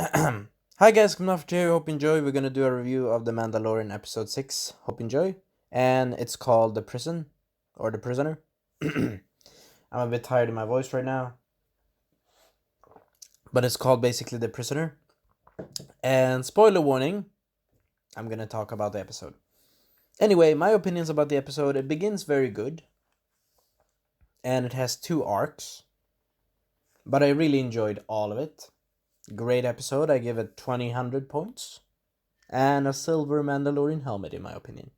Hi guys, coming off here. Hope you enjoy. We're gonna do a review of The Mandalorian episode 6. Hope you enjoy. And it's called The Prison or The Prisoner. I'm a bit tired in my voice right now, but it's called basically The Prisoner. And spoiler warning, I'm gonna talk about the episode. Anyway, my opinions about the episode, it begins very good. And it has two arcs. But I really enjoyed all of it. Great episode. I give it 2,000 points. And a silver Mandalorian helmet, in my opinion.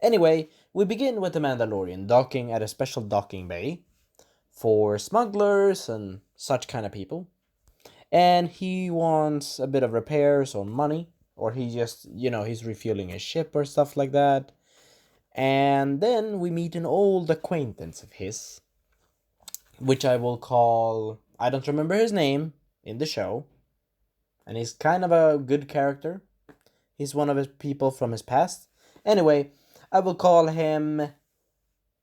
Anyway, we begin with the Mandalorian docking at a special docking bay for smugglers and such kind of people. And he wants a bit of repairs or money, or he just, he's refueling his ship or stuff like that. And then we meet an old acquaintance of his, which I will call, I don't remember his name in the show. And he's kind of a good character. He's one of his people from his past. Anyway, I will call him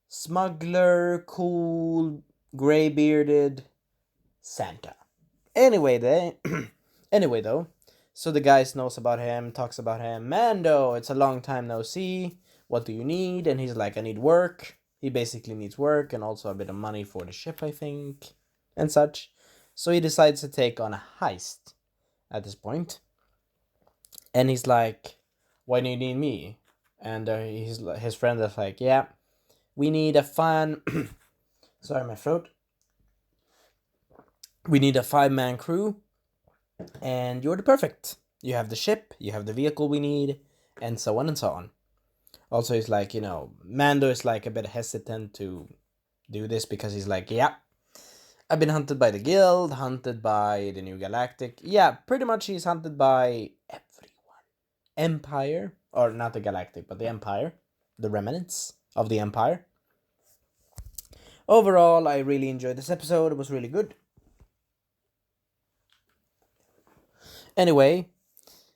Smuggler, Cool, Gray Bearded Santa. Anyway, anyway though, so the guys knows about him, talks about him. Mando, it's a long time no see. What do you need? And he's like, I need work. He basically needs work and also a bit of money for the ship, I think, and such. So he decides to take on a heist at this point. And he's like, why do you need me? And his friend is like, yeah, we need a fun. Sorry, my throat. We need a 5-man crew, and you're the perfect. You have the ship, you have the vehicle we need, and so on and so on. Also, he's like, Mando is like a bit hesitant to do this because he's like, yeah, I've been hunted by the Guild, hunted by the New Galactic. Yeah, pretty much he's hunted by everyone. Empire, or not the Galactic, but the Empire, the remnants of the Empire. Overall, I really enjoyed this episode. It was really good. Anyway,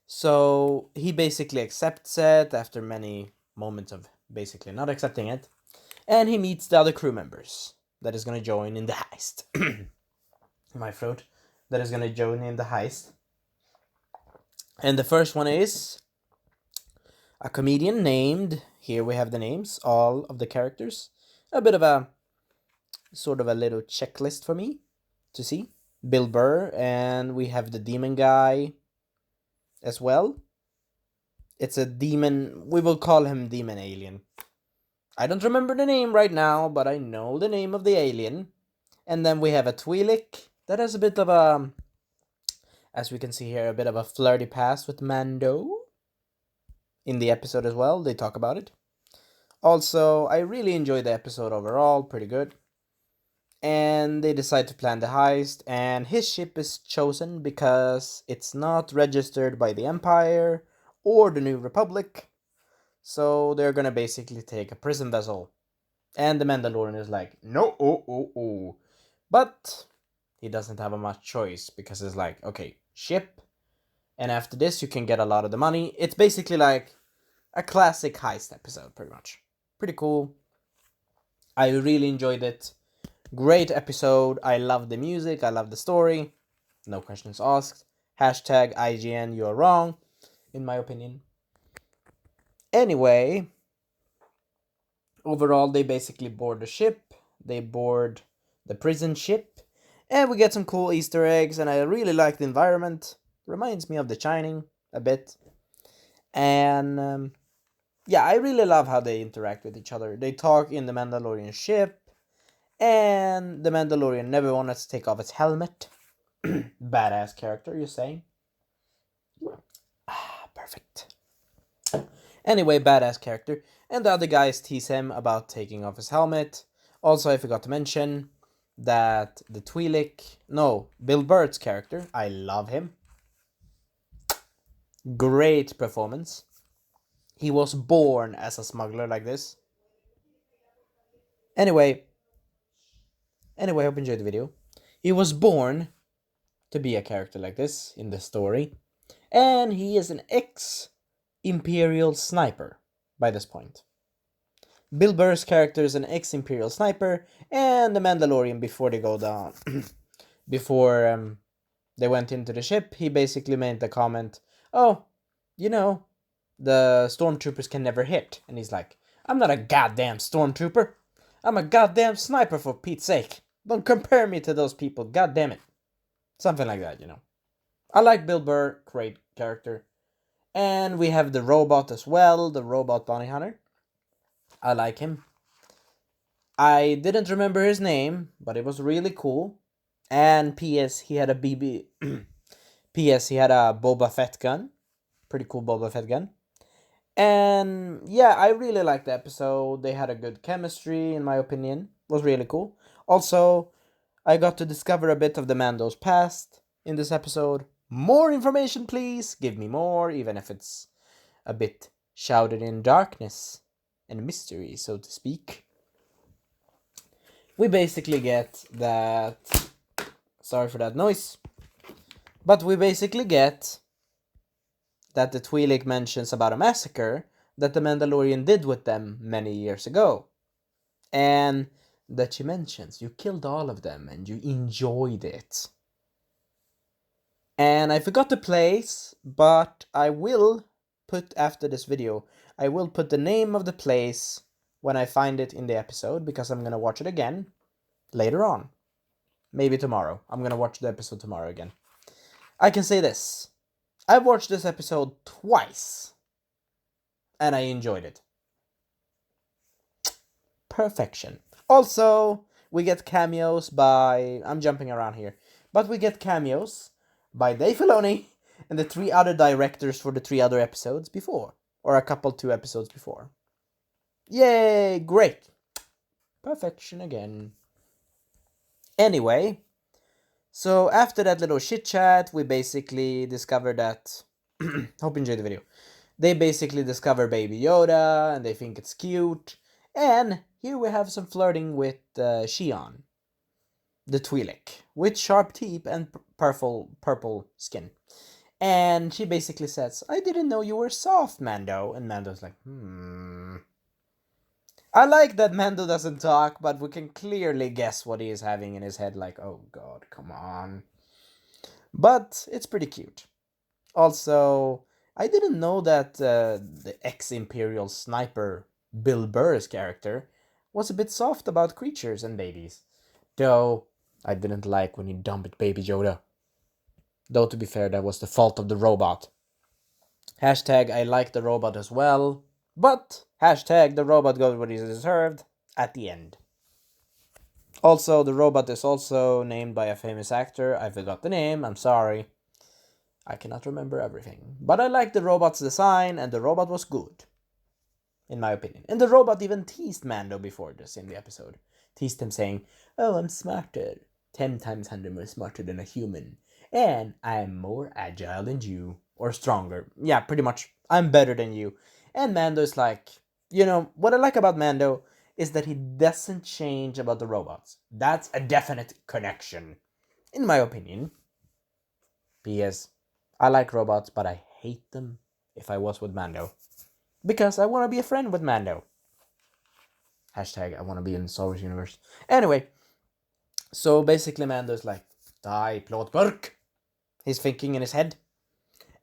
so he basically accepts it after many moments of basically not accepting it. And he meets the other crew members that is going to join in the heist. My throat. That is going to join in the heist. And the first one is a comedian named, here we have the names, all of the characters. A bit of a, sort of a little checklist for me to see. Bill Burr, and we have the demon guy as well. It's a demon, we will call him Demon Alien. I don't remember the name right now, but I know the name of the alien. And then we have a Twi'lek that has a bit of a, as we can see here, a bit of a flirty past with Mando. In the episode as well, they talk about it. Also, I really enjoyed the episode overall, pretty good. And they decide to plan the heist, and his ship is chosen because it's not registered by the Empire or the New Republic. So they're gonna basically take a prison vessel. And the Mandalorian is like, no, oh. But he doesn't have a much choice because it's like, okay, ship. And after this, you can get a lot of the money. It's basically like a classic heist episode, pretty much. Pretty cool. I really enjoyed it. Great episode. I love the music. I love the story. No questions asked. Hashtag IGN, you're wrong, in my opinion. Anyway, overall, they basically board the ship. They board the prison ship. And we get some cool Easter eggs. And I really like the environment. Reminds me of The Shining a bit. And yeah, I really love how they interact with each other. They talk in the Mandalorian ship. And the Mandalorian never wanted to take off his helmet. Badass character, you say? Perfect. Anyway, badass character. And the other guys tease him about taking off his helmet. Also, I forgot to mention that the Twi'lek, no, Bill Burr's character, I love him. Great performance. He was born as a smuggler like this. Anyway, hope you enjoyed the video. He was born to be a character like this in the story. And he is an ex-Imperial sniper by this point. Bill Burr's character is an ex-Imperial sniper, and the Mandalorian before they go down, before they went into the ship, he basically made the comment, "Oh, you know, the stormtroopers can never hit." And he's like, "I'm not a goddamn stormtrooper. I'm a goddamn sniper, for Pete's sake. Don't compare me to those people, god damn it." Something like that, you know. I like Bill Burr, great character. And we have the robot as well, the robot bounty hunter. I like him. I didn't remember his name, but it was really cool. And P.S. he had a BB. P.S. he had a Boba Fett gun. Pretty cool Boba Fett gun. And yeah, I really liked the episode. They had a good chemistry, in my opinion. It was really cool. Also, I got to discover a bit of the Mando's past in this episode. More information, please. Give me more, even if it's a bit shrouded in darkness and mystery, so to speak. We basically get that. Sorry for that noise. But we basically get that the Twi'lek mentions about a massacre that the Mandalorian did with them many years ago. And that she mentions you killed all of them and you enjoyed it. And I forgot the place, but I will put after this video, I will put the name of the place when I find it in the episode, because I'm gonna watch it again later on. Maybe tomorrow. I'm gonna watch the episode tomorrow again. I can say this. I've watched this episode twice, and I enjoyed it. Perfection. Also, we get cameos by... I'm jumping around here. But we get cameos by Dave Filoni and the 3 other directors for the 3 other episodes before. Or a couple 2 episodes before. Yay! Great! Perfection again. Anyway, so after that little chit chat, we basically discover that... Hope you enjoyed the video. They basically discover Baby Yoda, and they think it's cute. And here we have some flirting with Xi'an, the Twi'lek, with sharp teeth and purple skin. And she basically says, "I didn't know you were soft, Mando." And Mando's like, I like that Mando doesn't talk, but we can clearly guess what he is having in his head, like, oh god, come on. But it's pretty cute. Also, I didn't know that the ex-Imperial sniper Bill Burr's character was a bit soft about creatures and babies. Though, I didn't like when he dumped Baby Yoda. Though, to be fair, that was the fault of the robot. Hashtag, I like the robot as well. But, hashtag, the robot got what he deserved at the end. Also, the robot is also named by a famous actor. I forgot the name, I'm sorry. I cannot remember everything. But I like the robot's design, and the robot was good. In my opinion. And the robot even teased Mando before this in the episode. Teased him saying, "Oh, I'm smarter. 10 times 100 more smarter than a human. And I'm more agile than you. Or stronger. Yeah, pretty much. I'm better than you." And Mando's like, you know, what I like about Mando is that he doesn't change about the robots. That's a definite connection. In my opinion. P.S. I like robots, but I hate them if I was with Mando. Because I want to be a friend with Mando. Hashtag, I want to be in Star Wars universe. Anyway, so basically Mando's like, "Die, plåtburk." He's thinking in his head.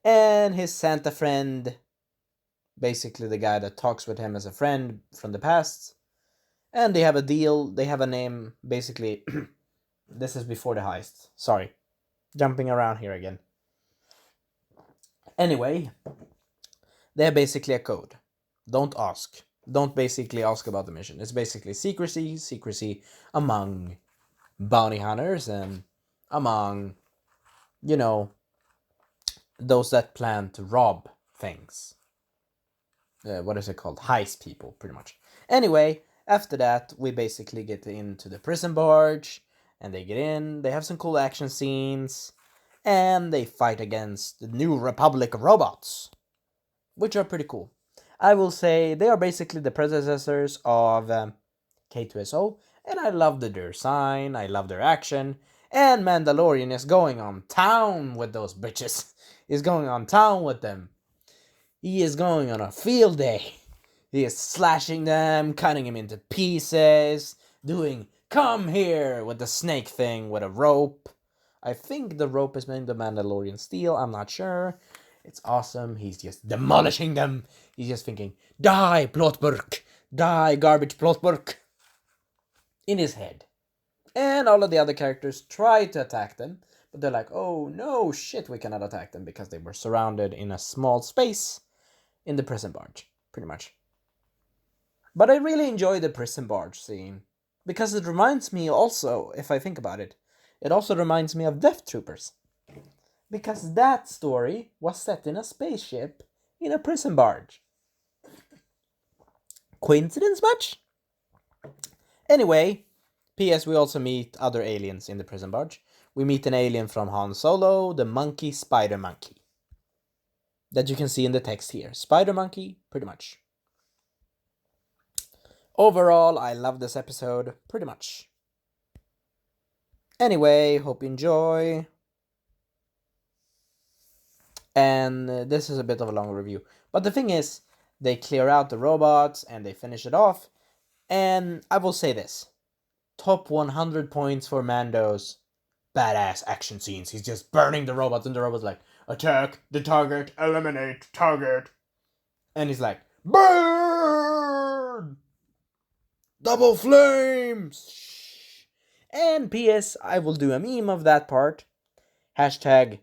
And his Santa friend, basically the guy that talks with him as a friend from the past. And they have a deal, they have a name, basically. This is before the heist. Sorry. Jumping around here again. Anyway, they have basically a code. Don't ask. Don't basically ask about the mission. It's basically secrecy among bounty hunters and among, you know, those that plan to rob things. What is it called? Heist people, pretty much. Anyway, after that, we basically get into the prison barge, and they get in, they have some cool action scenes, and they fight against the New Republic robots, which are pretty cool. I will say they are basically the predecessors of K2SO, and I love the design, I love their action, and Mandalorian is going on town with those bitches. He's going on town with them. He is going on a field day. He is slashing them, cutting them into pieces, doing "come here" with the snake thing with a rope. I think the rope is made of Mandalorian steel. I'm not sure. It's awesome. He's just demolishing them. He's just thinking, die, plotburk. Die, garbage plotburk. In his head. And all of the other characters try to attack them. But they're like, oh no, shit, we cannot attack them because they were surrounded in a small space in the prison barge. Pretty much. But I really enjoy the prison barge scene. Because it reminds me also, if I think about it, it also reminds me of Death Troopers. Because that story was set in a spaceship in a prison barge. Coincidence much? Anyway, P.S. we also meet other aliens in the prison barge. We meet an alien from Han Solo, the monkey Spider Monkey. That you can see in the text here. Spider Monkey, pretty much. Overall, I love this episode, pretty much. Anyway, hope you enjoy. And this is a bit of a long review. But the thing is, they clear out the robots and they finish it off. And I will say this. Top 100 points for Mando's badass action scenes. He's just burning the robots and the robots like, attack the target, eliminate target. And he's like, burn! Double flames! And P.S. I will do a meme of that part. Hashtag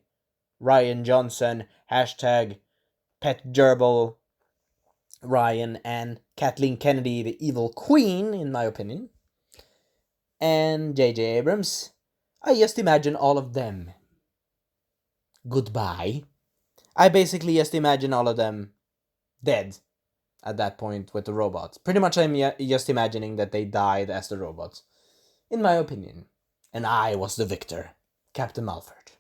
Ryan Johnson. Hashtag Pet Gerbil Ryan and Kathleen Kennedy, the evil queen, in my opinion. And J.J. Abrams. I just imagine all of them. Goodbye. I basically just imagine all of them dead at that point with the robots. Pretty much I'm just imagining that they died as the robots. In my opinion. And I was the victor. Captain Malford.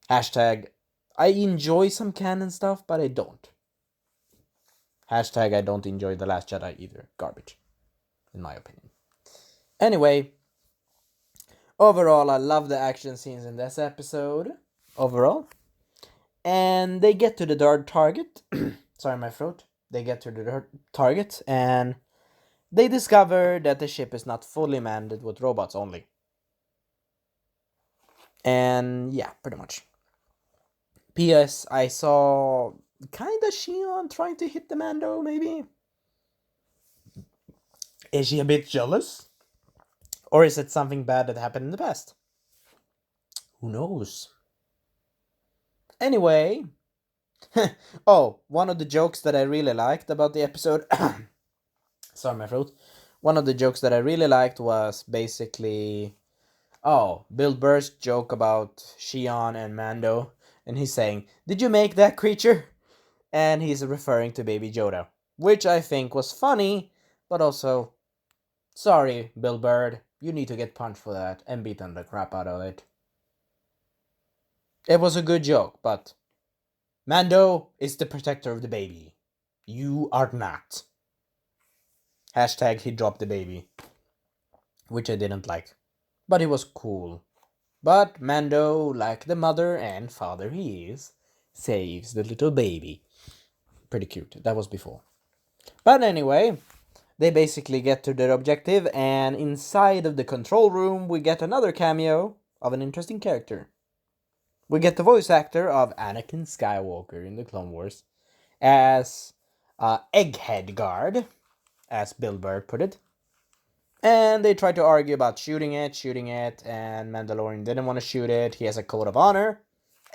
Hashtag, I enjoy some canon stuff, but I don't. Hashtag, I don't enjoy The Last Jedi either. Garbage. In my opinion. Anyway. Overall, I love the action scenes in this episode. Overall. And they get to the third target. Sorry, my throat. They get to the target and they discover that the ship is not fully manned with robots only. And yeah, pretty much. P.S. I saw kinda Xion trying to hit the Mando, maybe? Is she a bit jealous? Or is it something bad that happened in the past? Who knows? Anyway. Oh, one of the jokes that I really liked about the episode. Sorry, my throat. One of the jokes that I really liked was basically. Oh, Bill Burr's joke about Xion and Mando. And he's saying, "Did you make that creature?" And he's referring to Baby Yoda. Which I think was funny, but also. Sorry, Bill Burr. You need to get punched for that and beaten the crap out of it. It was a good joke, but. Mando is the protector of the baby. You are not. Hashtag he dropped the baby. Which I didn't like. But it was cool. But Mando, like the mother and father he is, saves the little baby. Pretty cute. That was before. But anyway, they basically get to their objective, and inside of the control room we get another cameo of an interesting character. We get the voice actor of Anakin Skywalker in the Clone Wars as Egghead Guard, as Bill Burr put it. And they tried to argue about shooting it, and Mandalorian didn't want to shoot it. He has a code of honor,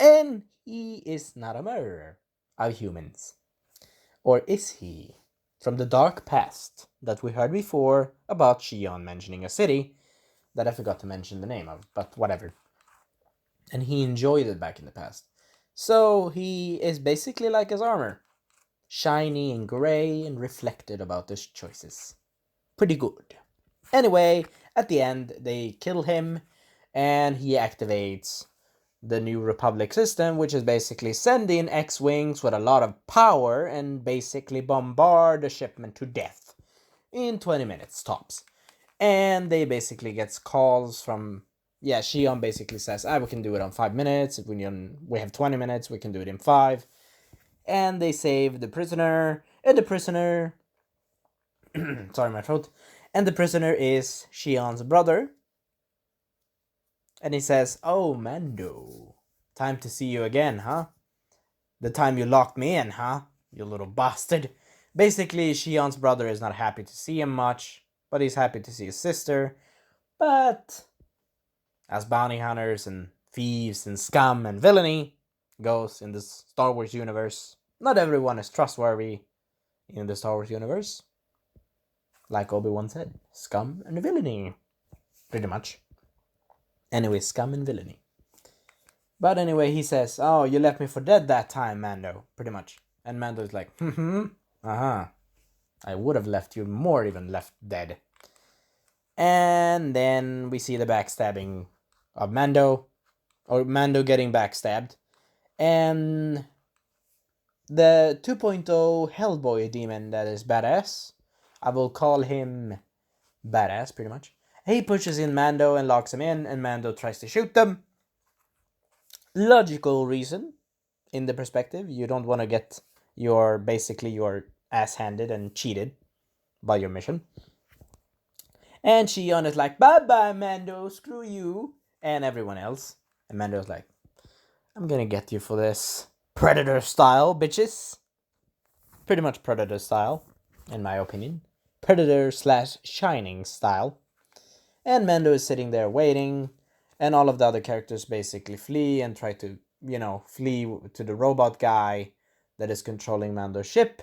and he is not a murderer of humans. Or is he? From the dark past that we heard before about Xion mentioning a city that I forgot to mention the name of, but whatever. And he enjoyed it back in the past. So he is basically like his armor. Shiny and grey and reflected about his choices. Pretty good. Anyway, at the end, they kill him and he activates the New Republic system, which is basically send in X-Wings with a lot of power and basically bombard the shipment to death in 20 minutes tops. And they basically gets calls from... Yeah, Xion basically says, we can do it on 5 minutes. If we have 20 minutes, we can do it in 5. And they save the prisoner. And the prisoner... Sorry, my throat. And the prisoner is Xion's brother. And he says, "Oh, Mando, time to see you again, huh? The time you locked me in, huh? You little bastard." Basically, Shion's brother is not happy to see him much, but he's happy to see his sister. But as bounty hunters and thieves and scum and villainy goes in this Star Wars universe, not everyone is trustworthy in the Star Wars universe. Like Obi-Wan said, scum and villainy. Pretty much. Anyway, scum and villainy. But anyway, he says, "Oh, you left me for dead that time, Mando." Pretty much. And Mando's like, uh-huh. I would have left you more even left dead. And then we see the backstabbing of Mando. Or Mando getting backstabbed. And the 2.0 Hellboy demon that is badass. I will call him badass, pretty much. He pushes in Mando and locks him in, and Mando tries to shoot them. Logical reason, in the perspective, you don't want to get your ass handed and cheated by your mission. And Shion is like, "Bye bye, Mando, screw you," and everyone else. And Mando's like, "I'm gonna get you for this. Predator style, bitches." Pretty much Predator style, in my opinion. Predator / Shining style. And Mando is sitting there waiting, and all of the other characters basically flee and try to, flee to the robot guy that is controlling Mando's ship.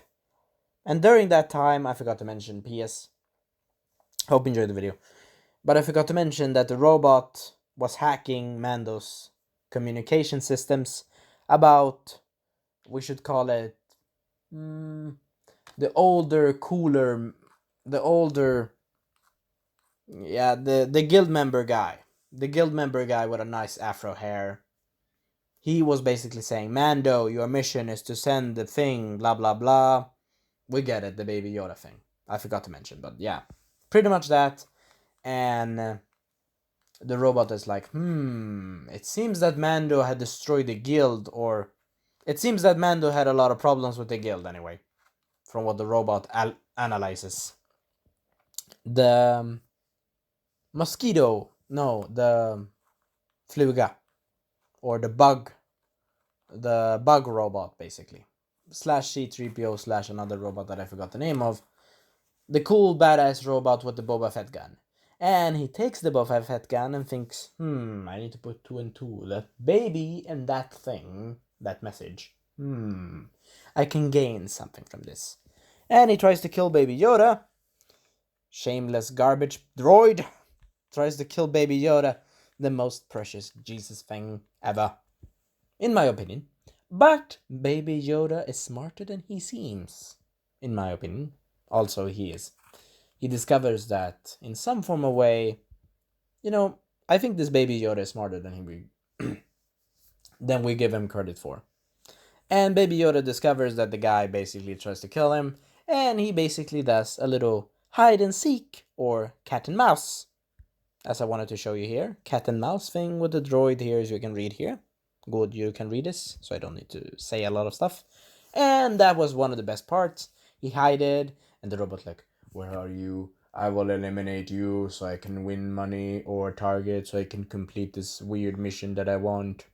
And during that time, I forgot to mention, PS, hope you enjoyed the video, but I forgot to mention that the robot was hacking Mando's communication systems about, we should call it, the older, cooler, the guild member guy. The guild member guy with a nice afro hair. He was basically saying, "Mando, your mission is to send the thing, blah blah blah." We get it, the Baby Yoda thing. I forgot to mention, but yeah. Pretty much that. And the robot is like, it seems that Mando had destroyed the guild, or it seems that Mando had a lot of problems with the guild anyway, from what the robot analyzes. The mosquito, no, the fluga, or the bug robot, basically. Slash C-3PO / another robot that I forgot the name of. The cool badass robot with the Boba Fett gun. And he takes the Boba Fett gun and thinks, I need to put 2 and 2. That baby and that thing, that message. I can gain something from this. And he tries to kill Baby Yoda. Shameless garbage droid. Tries to kill Baby Yoda. The most precious Jesus thing ever. In my opinion. But Baby Yoda is smarter than he seems. In my opinion. Also, he is. He discovers that in some form of way, I think this Baby Yoda is smarter than than we give him credit for. And Baby Yoda discovers that the guy basically tries to kill him, and he basically does a little hide and seek, or cat and mouse, as I wanted to show you here. Cat and mouse thing with the droid here, as you can read here. Good, you can read this, so I don't need to say a lot of stuff. And that was one of the best parts. He hided, and the robot like, "Where are you? I will eliminate you so I can win money or target so I can complete this weird mission that I want."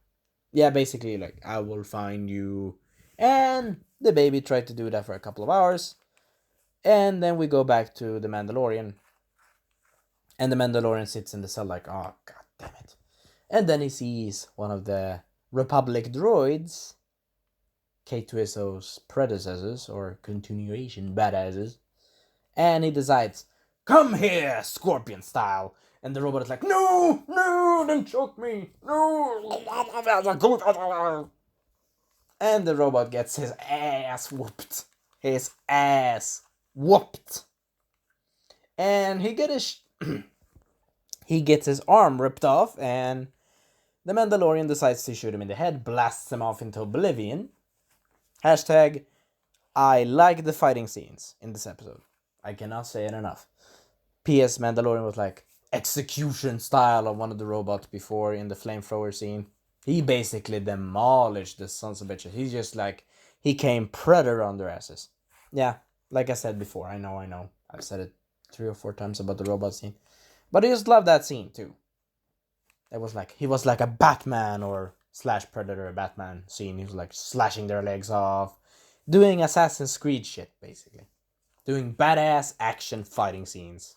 Yeah, basically, like, "I will find you." And the baby tried to do that for a couple of hours. And then we go back to the Mandalorian. And the Mandalorian sits in the cell like, "Oh, god damn it." And then he sees one of the Republic droids, K2SO's predecessors, or continuation badasses. And he decides, "Come here, Scorpion style." And the robot is like, "No, don't choke me, no." And the robot gets his ass whooped. And he gets his arm ripped off, and the Mandalorian decides to shoot him in the head, blasts him off into oblivion. Hashtag, I like the fighting scenes in this episode. I cannot say it enough. P.S. Mandalorian was like execution style on one of the robots before in the flamethrower scene. He basically demolished the sons of bitches. He's just like, he came Predator on their asses. Yeah, like I said before, I know. I've said it 3 or 4 times about the robot scene. But I just love that scene too. It was like he was like a Batman or slash Predator Batman scene. He was like slashing their legs off, doing Assassin's Creed shit basically, doing badass action fighting scenes.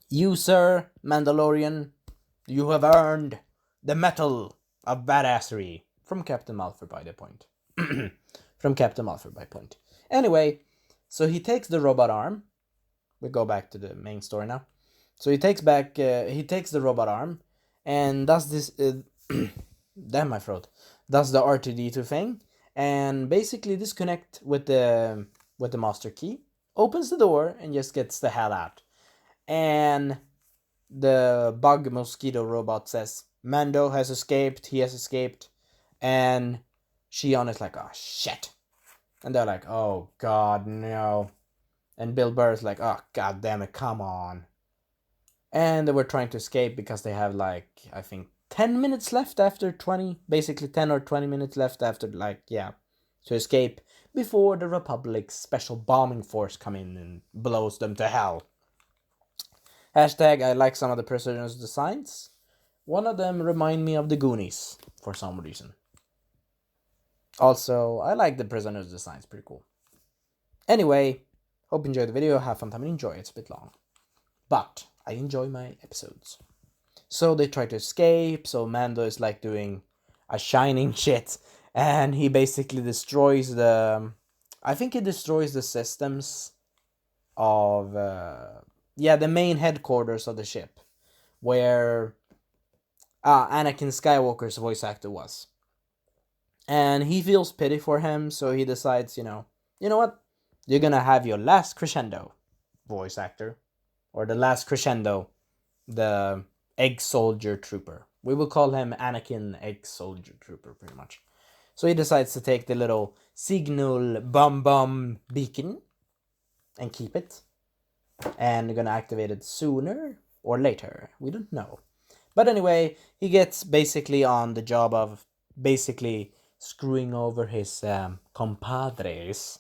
You, sir, Mandalorian, you have earned the medal of badassery from Captain Malfoy by the point. From Captain Malfoy by point. Anyway, so he takes the robot arm. We go back to the main story now. So he takes the robot arm and does this. Damn my throat. Does the R2D2 thing and basically disconnect with the master key. Opens the door and just gets the hell out. And the bug mosquito robot says Mando has escaped. He has escaped, and Shion is like, oh shit, and they're like, oh god no. And Bill Burr is like, oh god damn it, come on. And they were trying to escape because they have like, I think 10 minutes left after 20, basically 10 or 20 minutes left after, like, yeah, to escape before the Republic's special bombing force come in and blows them to hell. Hashtag I like some of the prisoners' designs. One of them remind me of the Goonies for some reason. Also, I like the prisoners' designs, pretty cool. Anyway, hope you enjoyed the video, have fun time and enjoy. It's a bit long, but I enjoy my episodes. So they try to escape, so Mando is like doing a shining shit, and he basically destroys the... I think he destroys the systems of... the main headquarters of the ship, where Anakin Skywalker's voice actor was. And he feels pity for him, so he decides, you know what? You're gonna have your last crescendo, voice actor. Or the last crescendo, the Egg Soldier Trooper. We will call him Anakin Egg Soldier Trooper, pretty much. So he decides to take the little signal bum beacon and keep it. And gonna activate it sooner or later. We don't know. But anyway, he gets basically on the job of basically screwing over his compadres.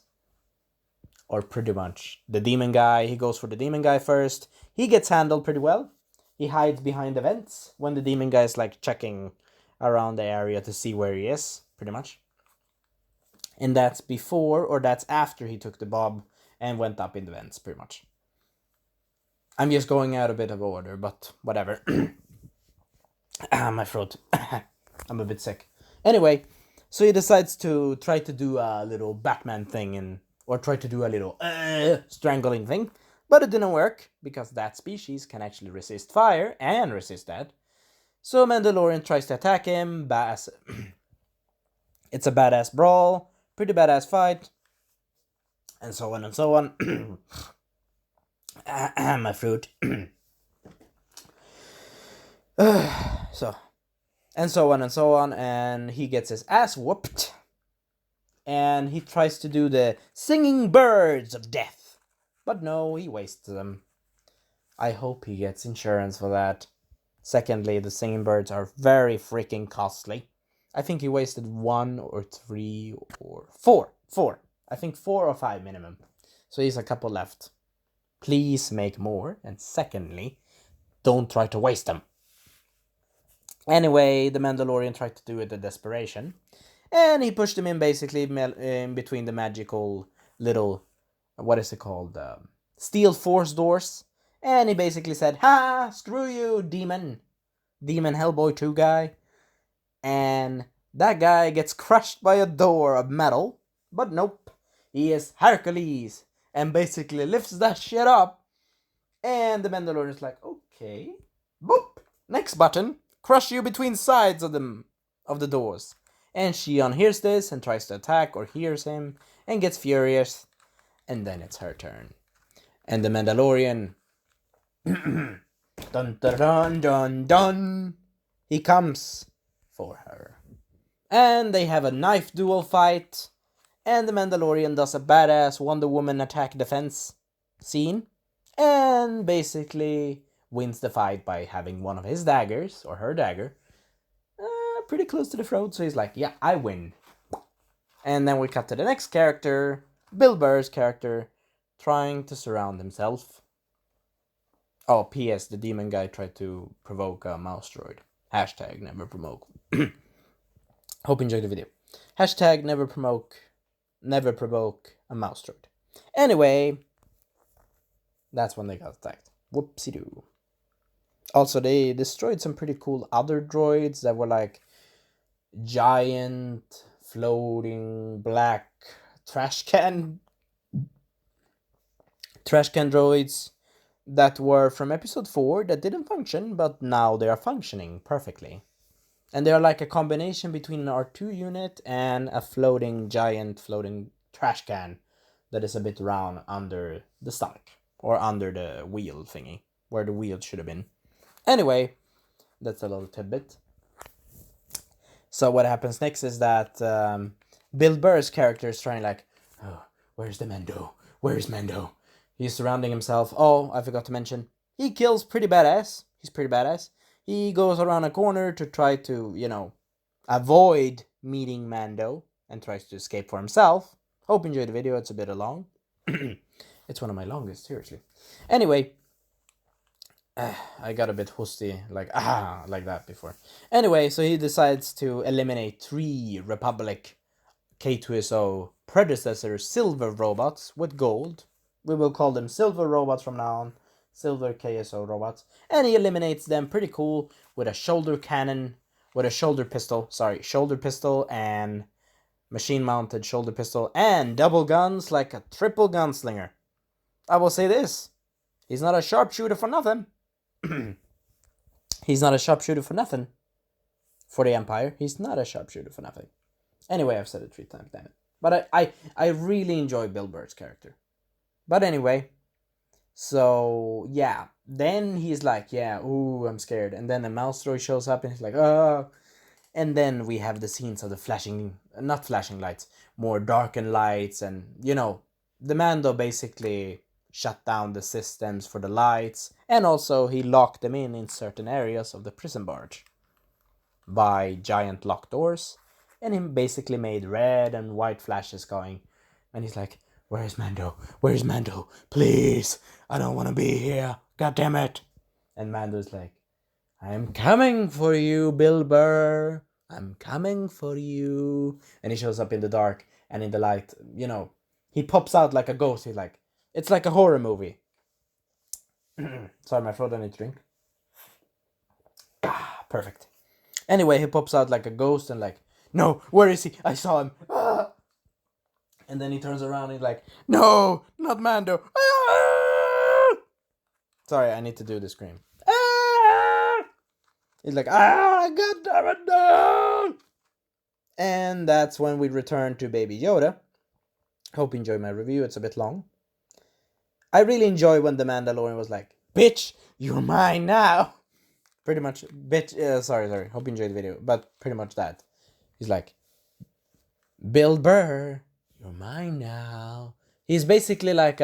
Or pretty much the demon guy. He goes for the demon guy first. He gets handled pretty well. He hides behind the vents when the demon guy is like checking around the area to see where he is, pretty much. And that's before or that's after he took the bob and went up in the vents, pretty much. I'm just going out a bit of order, but whatever. My throat. I'm a bit sick. Anyway, so he decides to try to do a little Batman thing or try to do a little strangling thing, but it didn't work because that species can actually resist fire and resist that. So Mandalorian tries to attack him. It's a badass brawl, pretty badass fight, and so on and so on. My fruit. So on and so on, and he gets his ass whooped. And he tries to do the singing birds of death. But no, he wastes them. I hope he gets insurance for that. Secondly, the singing birds are very freaking costly. I think he wasted 1 or 3 or 4. 4. I think 4 or 5 minimum. So he's a couple left. Please make more. And secondly, don't try to waste them. Anyway, the Mandalorian tried to do it in desperation. And he pushed him in basically in between the magical little, what is it called? Steel force doors. And he basically said, ha, screw you, demon. Demon Hellboy 2 guy. And that guy gets crushed by a door of metal. But nope, he is Hercules. And basically lifts that shit up. And the Mandalorian is like, okay. Boop. Next button. Crush you between sides of the doors. And Shion hears this and tries to attack or hears him and gets furious. And then it's her turn. And the Mandalorian... dun dun dun dun dun. He comes for her. And they have a knife duel fight. And the Mandalorian does a badass Wonder Woman attack defense scene. And basically wins the fight by having one of his daggers, or her dagger, pretty close to the throat. So he's like, yeah, I win. And then we cut to the next character, Bill Burr's character, trying to surround himself. Oh, P.S. The demon guy tried to provoke a mouse droid. Hashtag never provoke. Hope you enjoyed the video. Hashtag never provoke a mouse droid. Anyway, that's when they got attacked. Whoopsie doo. Also, they destroyed some pretty cool other droids that were like giant floating black trash can droids that were from episode 4 that didn't function, but now they are functioning perfectly. And they are like a combination between an R2 unit and a floating trash can that is a bit round under the stomach or under the wheel thingy where the wheel should have been. Anyway, that's a little tidbit. So what happens next is that Bill Burr's character is trying like, oh, where's the Mando? Where's Mando? He's surrounding himself. Oh, I forgot to mention, he kills pretty badass. He's pretty badass. He goes around a corner to try to, avoid meeting Mando and tries to escape for himself. Hope you enjoyed the video. It's a bit long. It's one of my longest, seriously. Anyway, I got a bit husty, like that before. Anyway, so he decides to eliminate 3 Republic K2SO predecessor silver robots with gold. We will call them silver robots from now on. Silver KSO robots. And he eliminates them pretty cool with a shoulder pistol and machine-mounted shoulder pistol and double guns like a triple gunslinger. I will say this. He's not a sharpshooter for nothing. He's not a sharpshooter for nothing. For the Empire, he's not a sharpshooter for nothing. Anyway, I've said it 3 times, damn it. But I really enjoy Bill Burr's character. But anyway, so yeah, then he's like, yeah, ooh, I'm scared. And then a mouse droid shows up and he's like, oh. And then we have the scenes of the not flashing lights, more darkened lights. And, the Mando basically shut down the systems for the lights. And also he locked them in certain areas of the prison barge by giant locked doors. And he basically made red and white flashes going. And he's like, where's Mando? Where's Mando? Please, I don't want to be here. God damn it. And Mando's like, I'm coming for you, Bill Burr. I'm coming for you. And he shows up in the dark and in the light, he pops out like a ghost. He's like, it's like a horror movie. Sorry, my throat, I need to drink. Perfect. Anyway, he pops out like a ghost and like, no, where is he? I saw him. Ah! And then he turns around and he's like, no, not Mando. Ah! Sorry, I need to do the scream. Ah! He's like, God damn it, no! And that's when we return to Baby Yoda. Hope you enjoy my review. It's a bit long. I really enjoy when the Mandalorian was like, bitch, you're mine now. Pretty much, bitch, sorry. Hope you enjoyed the video. But pretty much that. He's like, Bill Burr, you're mine now. He's basically like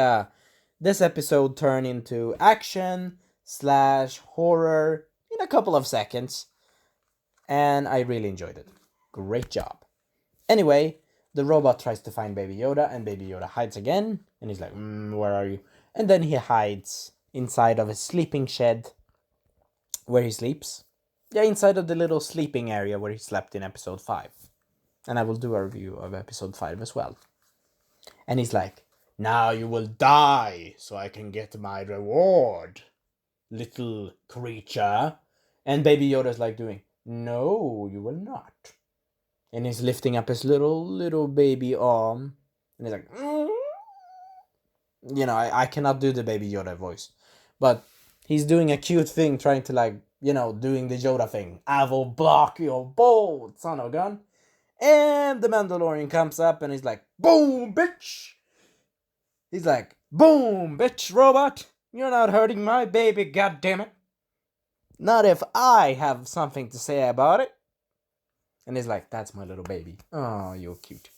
this episode turned into action/horror in a couple of seconds. And I really enjoyed it. Great job. Anyway, the robot tries to find Baby Yoda and Baby Yoda hides again. And he's like, where are you? And then he hides inside of a sleeping shed where he sleeps. Yeah, inside of the little sleeping area where he slept in episode 5. And I will do a review of episode 5 as well. And he's like, now you will die so I can get my reward, little creature. And Baby Yoda's like doing, no, you will not. And he's lifting up his little baby arm. And he's like, I cannot do the Baby Yoda voice. But he's doing a cute thing, trying to doing the Yoda thing. I will block your bolt, son of a gun. And the Mandalorian comes up and he's like, boom, bitch. He's like, boom, bitch, robot. You're not hurting my baby, goddammit. Not if I have something to say about it. And he's like, that's my little baby. Oh, you're cute.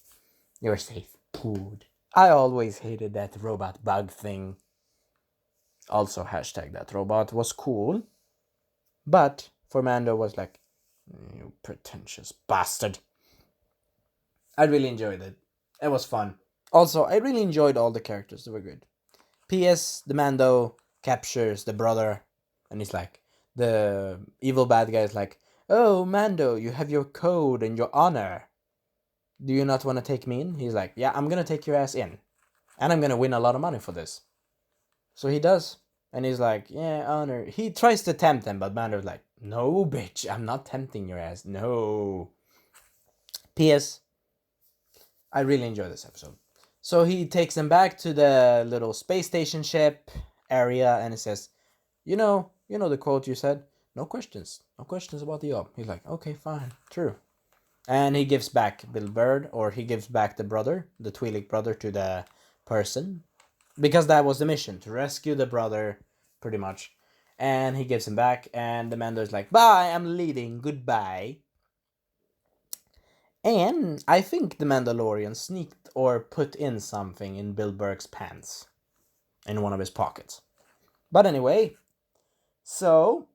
You're safe. Good. I always hated that robot bug thing. Also, hashtag that robot was cool. But for Mando was like, you pretentious bastard. I really enjoyed it. It was fun. Also, I really enjoyed all the characters. They were good. P.S. The Mando captures the brother, and he's like, the evil bad guy is like, "Oh, Mando, you have your code and your honor. Do you not want to take me in?" He's like, "Yeah, I'm gonna take your ass in, and I'm gonna win a lot of money for this." So he does, and he's like, "Yeah, honor." He tries to tempt him, but Mando's like, "No, bitch, I'm not tempting your ass. No." P.S. I really enjoy this episode. So he takes them back to the little space station ship area, and he says, you know the quote you said, no questions about the job." He's like, "Okay, fine, true." And he gives back Bill Bird, or he gives back the brother, the Twi'lek brother, to the person, because that was the mission, to rescue the brother, pretty much. And he gives him back, and the Mando's like, "Bye, I'm leaving, goodbye." And I think the Mandalorian sneaked or put in something in Bill Burke's pants, in one of his pockets. But anyway, so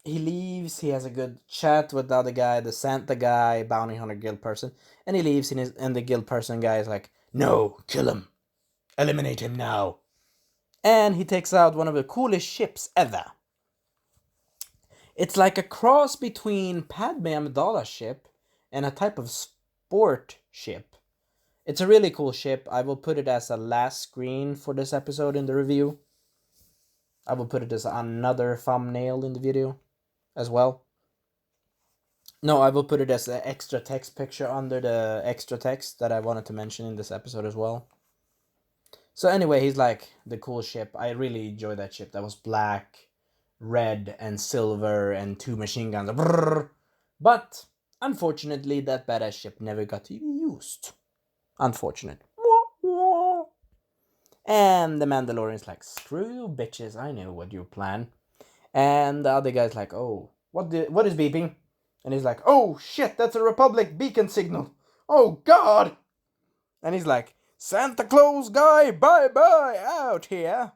he leaves. He has a good chat with the other guy, the Santa guy, bounty hunter guild person, and he leaves. And the guild person guy is like, "No, kill him, eliminate him now." And he takes out one of the coolest ships ever. It's like a cross between Padme Amidala's ship and a type of sport ship. It's a really cool ship. I will put it as a last screen for this episode in the review. I will put it as another thumbnail in the video as well. No, I will put it as an extra text picture under the extra text that I wanted to mention in this episode as well. So anyway, he's like, the cool ship. I really enjoyed that ship. That was black, red, and silver, and 2 machine guns. But unfortunately, that badass ship never got to be used. Unfortunate. And the Mandalorian's like, "Screw you, bitches, I know what you plan." And the other guy's like, "Oh, what is beeping?" And he's like, "Oh shit, that's a Republic beacon signal. Oh god!" And he's like, "Santa Claus guy, bye-bye, out here."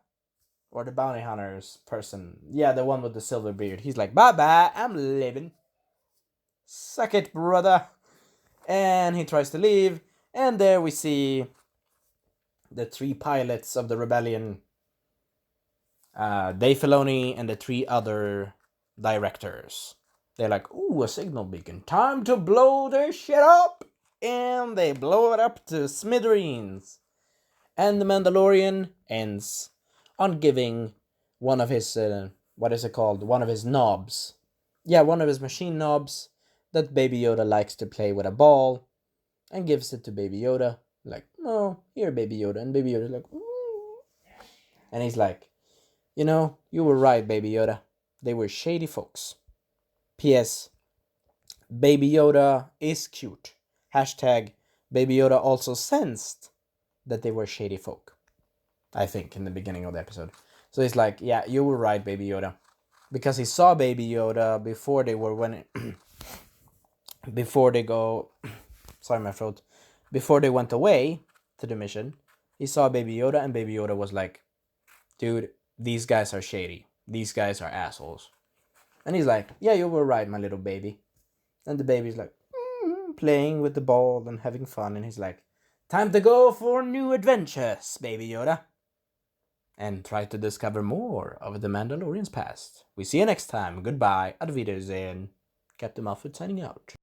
Or the bounty hunters person. Yeah, the one with the silver beard. He's like, "Bye-bye, I'm leaving. Suck it, brother." And he tries to leave. And there we see the 3 pilots of the rebellion, Dave Filoni and the 3 other directors. They're like, "Ooh, a signal beacon. Time to blow their shit up." And they blow it up to smithereens. And the Mandalorian ends on giving one of his, what is it called? One of his knobs. Yeah, one of his machine knobs that Baby Yoda likes to play with a ball, and gives it to Baby Yoda. Like, "Oh, here, Baby Yoda." And Baby Yoda's like, "Ooh." And he's like, "You were right, Baby Yoda. They were shady folks. P.S. Baby Yoda is cute. Hashtag Baby Yoda also sensed that they were shady folk." I think in the beginning of the episode. So he's like, "Yeah, you were right, Baby Yoda." Because he saw Baby Yoda before they were before they go, sorry my throat, before they went away to the mission. He saw Baby Yoda, and Baby Yoda was like, "Dude, these guys are shady. These guys are assholes." And he's like, "Yeah, you were right, my little baby." And the baby's like, playing with the ball and having fun. And he's like, "Time to go for new adventures, Baby Yoda. And try to discover more of the Mandalorian's past." We see you next time. Goodbye. Auf Wiedersehen. Captain Muffet signing out.